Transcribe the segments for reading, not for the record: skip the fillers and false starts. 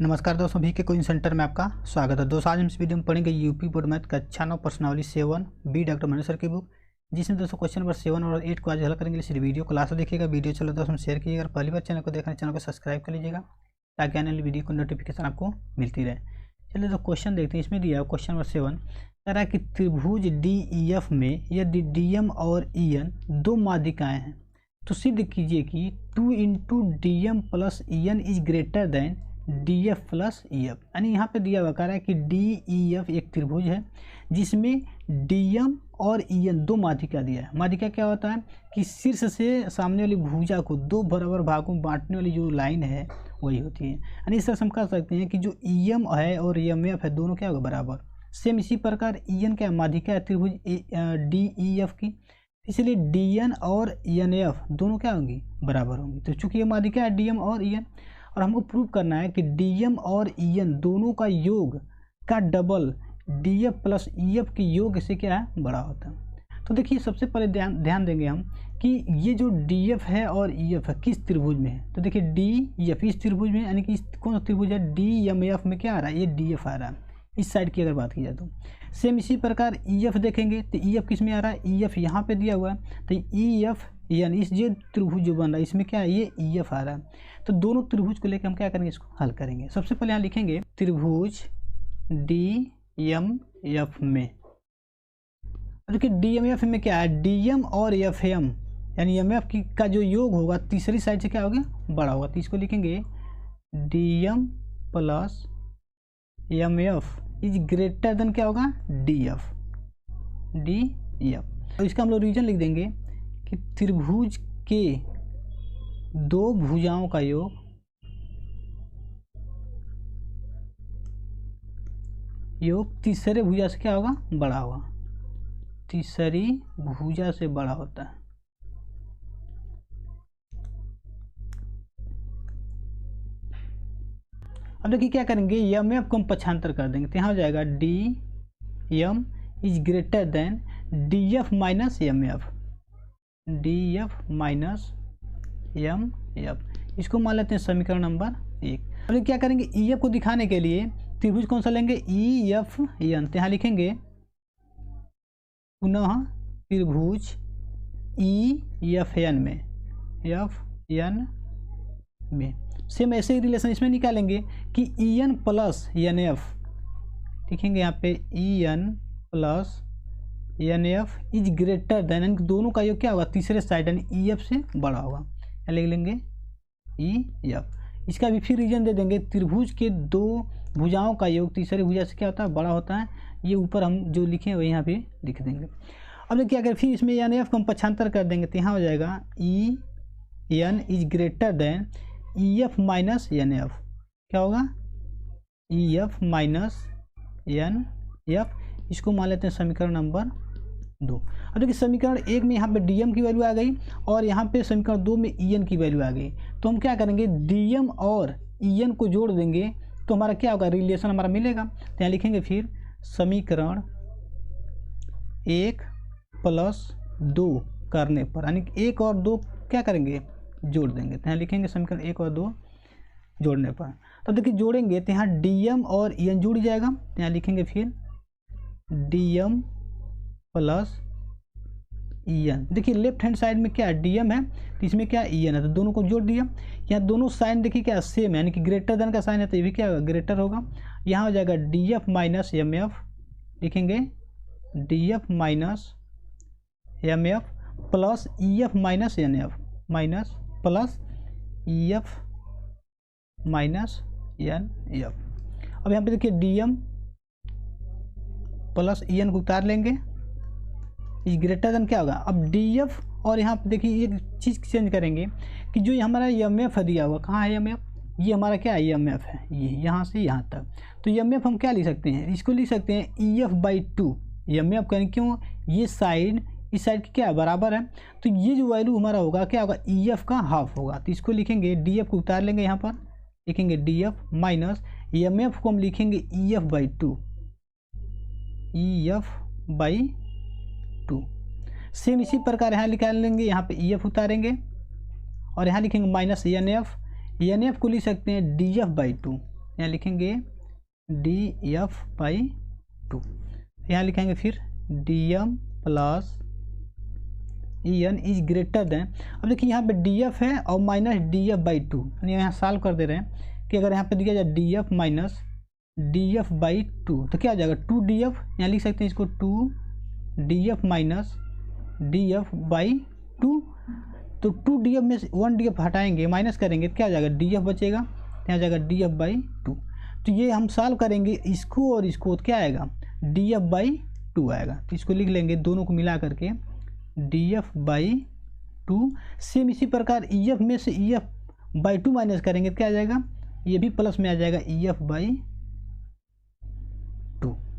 नमस्कार दोस्तों, भी के कोचिंग सेंटर में आपका स्वागत है। दोस्तों आज हम इस वीडियो में पढ़ेंगे यूपी बोर्ड मैथ कक्षा 9 प्रश्नावली 7 बी डॉक्टर मनीष सर की बुक, जिसमें दोस्तों क्वेश्चन नंबर 7 और 8 को आज हल करेंगे। इस वीडियो को लास्ट देखिएगा। वीडियो चलो दोस्तों शेयर कीजिएगा, पहली बार चैनल को देखना चैनल को सब्सक्राइब कर लीजिएगा ताकि आने वाली वीडियो को नोटिफिकेशन आपको मिलती रहे। चलिए तो क्वेश्चन देखते हैं। इसमें दिया क्वेश्चन नंबर 7 कह रहा है कि त्रिभुज DEF में यदि DM और EN दो माध्यिकाएँ हैं तो सिद्ध कीजिए कि 2 × DM + EN is greater than DF + EF। यानी यहाँ पे दिया हुआ कह रहा है कि DEF एक त्रिभुज है जिसमें DM और EN दो माध्यिका दिया है। माध्यिका क्या होता है कि शीर्ष से सामने वाली भुजा को दो बराबर भागों में बांटने वाली जो लाइन है वही होती है। यानी इस तरह से हम कह सकते हैं कि जो EM है और EMF है दोनों क्या होगा बराबर। सेम इसी प्रकार EN क्या माध्यिका है त्रिभुज DEF की, इसलिए DN और ENF दोनों क्या होंगी बराबर होंगी। तो चूंकि ये माध्यिका है DM और EN और हमको प्रूव करना है कि DM और EN दोनों का योग का डबल DF + EF के योग से क्या है बड़ा होता है। तो देखिए सबसे पहले ध्यान देंगे हम कि ये जो DF है और EF है किस त्रिभुज में है। तो देखिए DF इस त्रिभुज में, यानी कि कौन सा त्रिभुज है DMF में क्या आ रहा है, ये DF आ रहा है इस साइड की अगर बात की जाए तो। सेम इसी प्रकार EF देखेंगे तो EF किस में आ रहा है, EF यहाँ पे दिया हुआ है तो EF यानी इस ये त्रिभुज जो बन रहा है इसमें क्या है ये EF आ रहा है। तो दोनों त्रिभुज को लेकर हम क्या करेंगे, इसको हल करेंगे। सबसे पहले यहाँ लिखेंगे त्रिभुज DMF में। देखिए DMF में क्या है, DM और FM यानी MF का जो योग होगा तीसरी साइड से क्या होगा बड़ा होगा। तो इसको लिखेंगे DM + MF is greater than क्या होगा DF। तो इसका हम लोग रीजन लिख देंगे कि त्रिभुज के दो भुजाओं का योग तीसरे भुजा से क्या होगा बड़ा होगा, तीसरी भुजा से बड़ा होता है। अब देखिए क्या करेंगे, MF को हम पक्षांतर कर देंगे तो यहाँ हो जाएगा DM is greater than DF - MF, DF - MF। इसको मान लेते हैं समीकरण नंबर 1। अब क्या करेंगे, EF को दिखाने के लिए त्रिभुज कौन सा लेंगे EFN। तो यहाँ लिखेंगे पुनः त्रिभुज EFN में सेम ऐसे ही रिलेशन इसमें निकालेंगे कि EN + NF लिखेंगे यहाँ पे EN + NF is greater than, यानी दोनों का योग क्या होगा तीसरे साइड यानी EF से बड़ा होगा, लिख लेंगे EF। इसका भी फिर रीजन दे देंगे त्रिभुज के दो भुजाओं का योग तीसरे भुजा से क्या होता है बड़ा होता है। ये ऊपर हम जो लिखे वही यहाँ पे लिख देंगे। अब देखिए अगर फिर इसमें NF को हम पक्षांतर कर देंगे तो यहाँ हो जाएगा EN is greater than EF - NF। क्या होगा EF - NF। इसको मान लेते हैं समीकरण नंबर 2। अब देखिए समीकरण 1 में यहाँ पे DM की वैल्यू आ गई और यहाँ पे समीकरण 2 में EN की वैल्यू आ गई। तो हम क्या करेंगे DM और EN को जोड़ देंगे तो हमारा क्या होगा रिलेशन हमारा मिलेगा। तो यहाँ लिखेंगे फिर समीकरण 1 + 2 करने पर, यानी 1 और 2 क्या करेंगे जोड़ देंगे। तो यहाँ लिखेंगे समीकरण 1 और 2 जोड़ने पर। तो देखिए जोड़ेंगे तो यहाँ DM और EN जुड़ जाएगा। तो यहाँ लिखेंगे फिर DM + EN। देखिए लेफ्ट हैंड साइड में क्या है DM है तो इसमें क्या EN है, तो दोनों को जोड़ दिया। यहाँ दोनों साइन देखिए क्या सेम है, यानी कि ग्रेटर देन का साइन है तो ये भी क्या होगा ग्रेटर होगा। यहाँ हो जाएगा DF - MF लिखेंगे DF - MF + EF - NF plus EF - NF। अब यहाँ पे देखिए DM + EN को उतार लेंगे इज ग्रेटर देन क्या होगा। अब DF और यहाँ पे देखिए एक चीज़ चेंज करेंगे कि जो हमारा EMF दिया हुआ कहाँ है EMF, ये हमारा क्या है EMF है ये यहाँ से यहाँ तक। तो EMF हम क्या लिख सकते हैं, इसको लिख सकते हैं EF/2। EMF करें क्यों, ये साइड इस साइड की क्या बराबर है तो ये जो वैल्यू हमारा होगा क्या होगा EF का हाफ होगा। तो इसको लिखेंगे DF को उतार लेंगे, यहाँ पर लिखेंगे DF - EMF को हम लिखेंगे EF/2 EF/2। सेम इसी प्रकार यहाँ निकाल लेंगे, यहाँ पे EF उतारेंगे और यहाँ लिखेंगे -NF। NF को लिख सकते हैं DF/2 यहाँ लिखेंगे df/2। यहाँ लिखेंगे फिर dm plus en is greater than. अब देखिए यहाँ पे df है और माइनस df/2, यानी यहाँ सॉल्व कर दे रहे हैं कि अगर यहाँ पे दिया जाए df माइनस df/2 तो क्या आ जाएगा 2df। यहाँ लिख सकते हैं इसको 2df माइनस df/2। तो 2df में से 1df हटाएंगे, माइनस करेंगे तो क्या आ जाएगा df बचेगा, यहाँ आ जाएगा df/2। तो ये हम सॉल्व करेंगे इसको और इसको, तो क्या आएगा df/2 आएगा। तो इसको लिख लेंगे दोनों को मिला करके df/2। सेम इसी प्रकार ef में से ef/2 माइनस करेंगे तो क्या आ जाएगा, ये भी प्लस में आ जाएगा ef/2।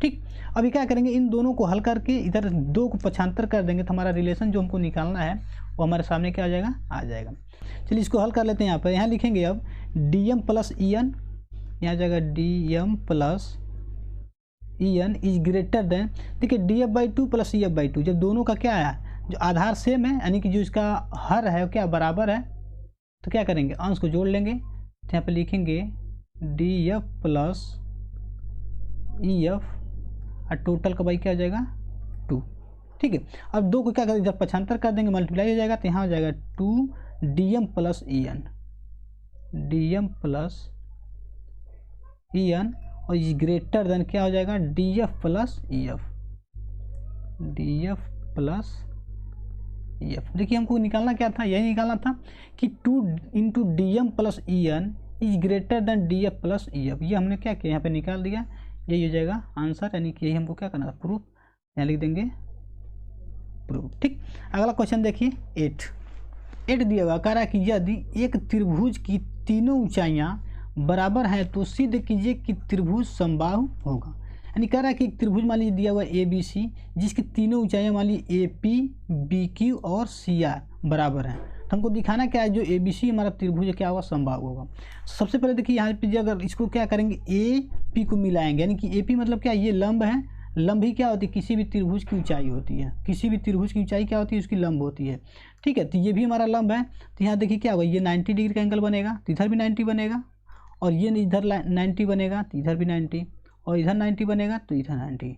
ठीक, अभी क्या करेंगे इन दोनों को हल करके इधर 2 को पक्षांतर कर देंगे तो हमारा रिलेशन जो हमको निकालना है वो हमारे सामने क्या आ जाएगा। चलिए इसको हल कर लेते हैं। यहाँ पर यहाँ लिखेंगे अब dm प्लस en, यहाँ जाएगा dm plus en is greater than. देखिए df/2 प्लस ef/2, जब दोनों का क्या है जो आधार सेम है यानी कि जो इसका हर है क्या बराबर है, तो क्या करेंगे अंश को जोड़ लेंगे। तो यहाँ पे लिखेंगे df प्लस ef और टोटल का भाई क्या आ जाएगा 2। ठीक है, अब 2 को क्या करेंगे जब पक्षांतर कर देंगे मल्टीप्लाई हो जाएगा, तो यहाँ हो जाएगा 2dm plus en, dm plus en और इज ग्रेटर देन क्या हो जाएगा df plus ef, df plus ef। देखिए हमको निकालना क्या था, यही निकालना था कि 2 into dm plus en is greater than df plus ef। ये हमने क्या किया यहाँ पे निकाल दिया, यही हो जाएगा आंसर, यानी कि यही हमको क्या करना था प्रूफ, यहाँ लिख देंगे प्रूफ। ठीक, अगला क्वेश्चन देखिए 8 दिया हुआ कह रहा है कि यदि एक त्रिभुज की तीनों ऊंचाइयाँ बराबर हैं तो सिद्ध कीजिए कि त्रिभुज समबाहु होगा। यानी कह रहा है कि एक त्रिभुज मान लीजिए दिया हुआ ABC जिसकी तीनों ऊंचाइयाँ मान लीजिए AP, BQ और CR बराबर हैं, तो हमको दिखाना क्या है जो ABC हमारा त्रिभुज क्या होगा समबाहु होगा। सबसे पहले देखिए यहाँ पे अगर इसको क्या करेंगे AP को मिलाएंगे, यानी कि AP मतलब क्या ये लंब है, लंब ही क्या होती है किसी भी त्रिभुज की ऊंचाई होती है, किसी भी त्रिभुज की ऊंचाई क्या होती है उसकी लंब होती है। ठीक है, तो ये भी हमारा लंब है, तो यहाँ देखिए क्या होगा ये 90 डिग्री का एंगल बनेगा, तो इधर भी 90 बनेगा और ये इधर 90 बनेगा तो इधर भी 90 और इधर 90 बनेगा तो इधर 90।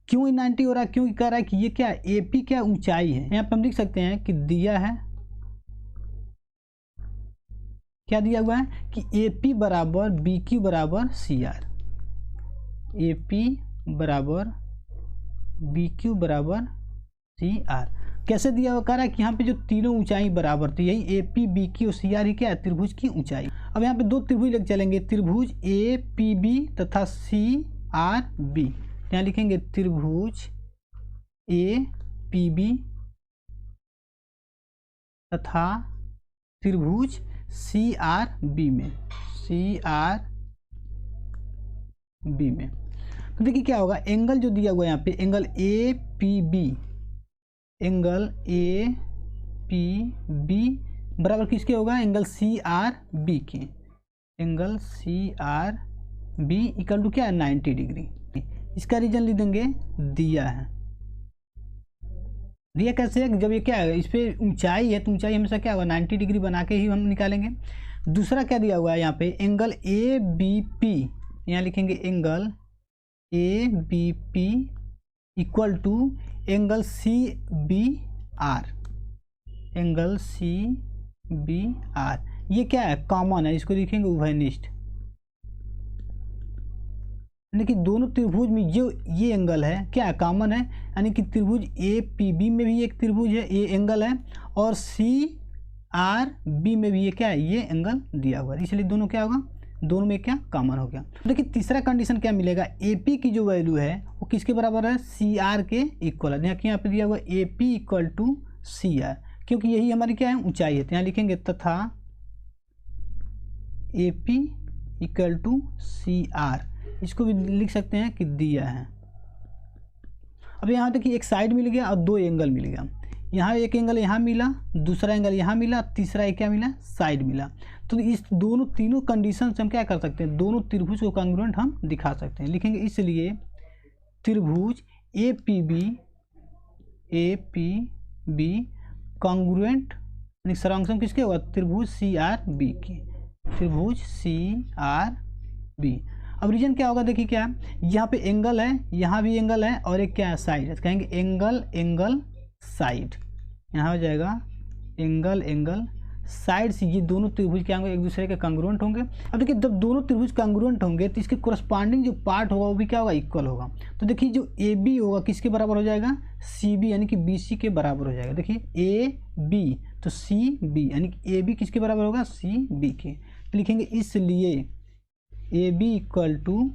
क्यों 90 हो रहा है, क्योंकि कह रहा है कि ये क्या AP क्या ऊंचाई है। यहाँ पे हम लिख सकते हैं कि दिया है क्या दिया हुआ है कि AP बराबर BQ बराबर CR, AP बराबर BQ बराबर CR। कैसे दिया हुआ कह रहा है कि यहाँ पे जो तीनों ऊंचाई बराबर थी, यही AP, BQ और CR ही क्या है त्रिभुज की ऊंचाई। अब यहाँ पे 2 त्रिभुज लेकर चलेंगे, त्रिभुज APB तथा CRB। यहाँ लिखेंगे त्रिभुज APB तथा त्रिभुज CRB में, तो देखिए क्या होगा एंगल जो दिया हुआ है यहाँ पे एंगल APB बराबर किसके होगा एंगल CRB के, एंगल CRB इक्वल टू क्या है 90 डिग्री। इसका रीजन लिख देंगे दिया है, दिया कैसे है जब ये क्या है इस पर ऊंचाई है तो ऊंचाई हमेशा क्या होगा 90 डिग्री बना के ही हम निकालेंगे। दूसरा क्या दिया हुआ है यहाँ पे एंगल ABP, यहाँ लिखेंगे angle ABP equal to angle CBR, angle CBR ये क्या है कॉमन है, इसको लिखेंगे उभयनिष्ठ, यानी कि दोनों त्रिभुज में जो ये एंगल है क्या है कॉमन है, यानी कि त्रिभुज APB में भी एक त्रिभुज है ये एंगल है और CRB में भी ये क्या है ये एंगल दिया हुआ है, इसलिए दोनों क्या होगा दोनों में क्या कॉमन हो गया। तो देखिए तीसरा कंडीशन क्या मिलेगा AP की जो वैल्यू है वो किसके बराबर है CR के इक्वल है, यहाँ पे दिया हुआ AP इक्वल टू CR क्योंकि यही हमारी क्या है ऊंचाई है, तो यहाँ लिखेंगे तथा AP इक्वल टू CR, इसको भी लिख सकते हैं कि दिया है। अब यहाँ देखिए एक साइड मिल गया और 2 एंगल मिल गया, यहाँ एक एंगल यहाँ मिला, दूसरा एंगल यहाँ मिला, तीसरा एक क्या मिला साइड मिला। तो इस तीनों कंडीशन से हम क्या कर सकते हैं दोनों त्रिभुज को कॉन्ग्रुएंट हम दिखा सकते हैं, लिखेंगे इसलिए त्रिभुज APB कॉन्ग्रुएंट यानी सरांशम किसके होगा त्रिभुज CRB के, त्रिभुज CRB बी। अब रीजन क्या होगा, देखिए क्या है, यहाँ पे एंगल है, यहाँ भी एंगल है, और एक क्या है, साइड है, तो कहेंगे एंगल एंगल साइड। यहाँ हो जाएगा एंगल एंगल साइड से ये दोनों त्रिभुज क्या होंगे, एक दूसरे के कंग्रुएंट होंगे। अब देखिए जब दोनों त्रिभुज कंग्रुएंट होंगे तो इसके कोरस्पॉन्डिंग जो पार्ट होगा वो भी क्या होगा, इक्वल होगा। तो देखिए जो ए बी होगा किसके बराबर हो जाएगा, सी बी, यानी कि बी सी के बराबर हो जाएगा। देखिए ए बी तो सी बी, यानी कि ए बी किसके बराबर होगा, सी बी के। तो लिखेंगे इसलिए A B equal to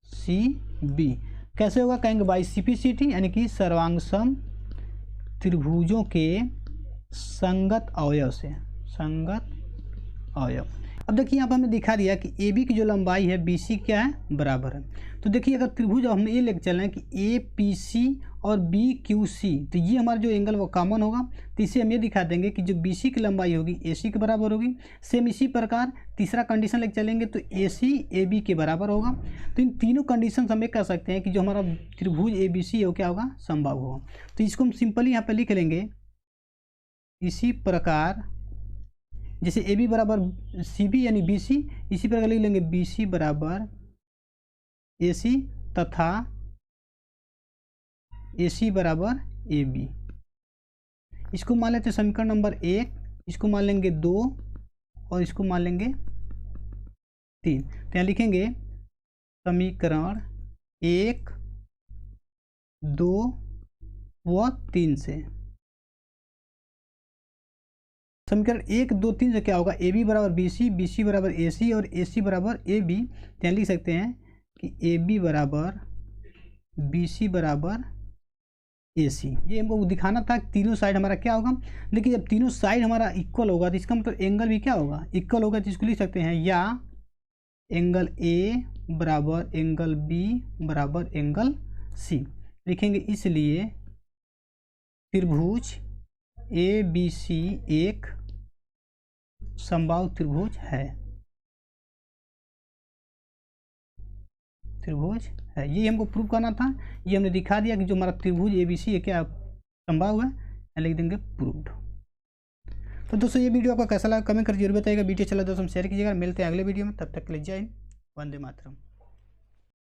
C B. कैसे होगा, कहेंगे बाई सिपिसिटी, यानी कि सर्वांगसम त्रिभुजों के संगत अवयव से, संगत अवयव। अब देखिए यहाँ पर हमें दिखा दिया कि ए बी की जो लंबाई है बी सी क्या है, बराबर है। तो देखिए अगर त्रिभुज हमने ये लेकर चलना है कि ए पी सी और बी क्यू सी, तो ये हमारा जो एंगल वो कॉमन होगा, तो इसे हम ये दिखा देंगे कि जो बी सी की लंबाई होगी ए सी के बराबर होगी। सेम इसी प्रकार तीसरा कंडीशन लेकर चलेंगे तो ए सी ए बी के बराबर होगा। तो इन तीनों कंडीशन हम ये कह सकते हैं कि जो हमारा त्रिभुज ए बी सी है वो क्या होगा, समबाहु होगा। तो इसको हम सिंपली यहाँ पर लिख लेंगे इसी प्रकार, जैसे ए बी बराबर सी बी यानी बी सी, इसी प्रकार लिख लेंगे बी सी बराबर ए सी तथा ए सी बराबर ए बी। इसको मान लेते हैं समीकरण नंबर 1, इसको मान लेंगे 2 और इसको मान लेंगे 3। तो यहाँ लिखेंगे समीकरण 1 2 व 3 से। समीकरण 1 2 3 से क्या होगा, ए बी बराबर बी सी बराबर ए सी और ए सी बराबर ए बी। यहाँ लिख सकते हैं कि ए बी बराबर बी सी बराबर ए सी। ये हमको दिखाना था कि तीनों साइड हमारा क्या होगा। लेकिन जब तीनों साइड हमारा इक्वल होगा तो इसका मतलब एंगल भी क्या होगा, इक्वल होगा। तो इसको लिख सकते हैं या एंगल ए बराबर एंगल बी बराबर एंगल सी। लिखेंगे इसलिए त्रिभुज ए बी सी एक समबाहु त्रिभुज है, त्रिभुज है। ये हमको प्रूव करना था, ये हमने दिखा दिया कि जो हमारा त्रिभुज ए बी सी है क्या समबाहु है, लिख देंगे प्रूव्ड। तो दोस्तों ये वीडियो आपका कैसा लगा कमेंट कर जरूर बताइएगा। वीडियो चला दोस्तों शेयर कीजिएगा। मिलते हैं अगले वीडियो में, तब तक के लिए जय हिंद, वंदे मातरम।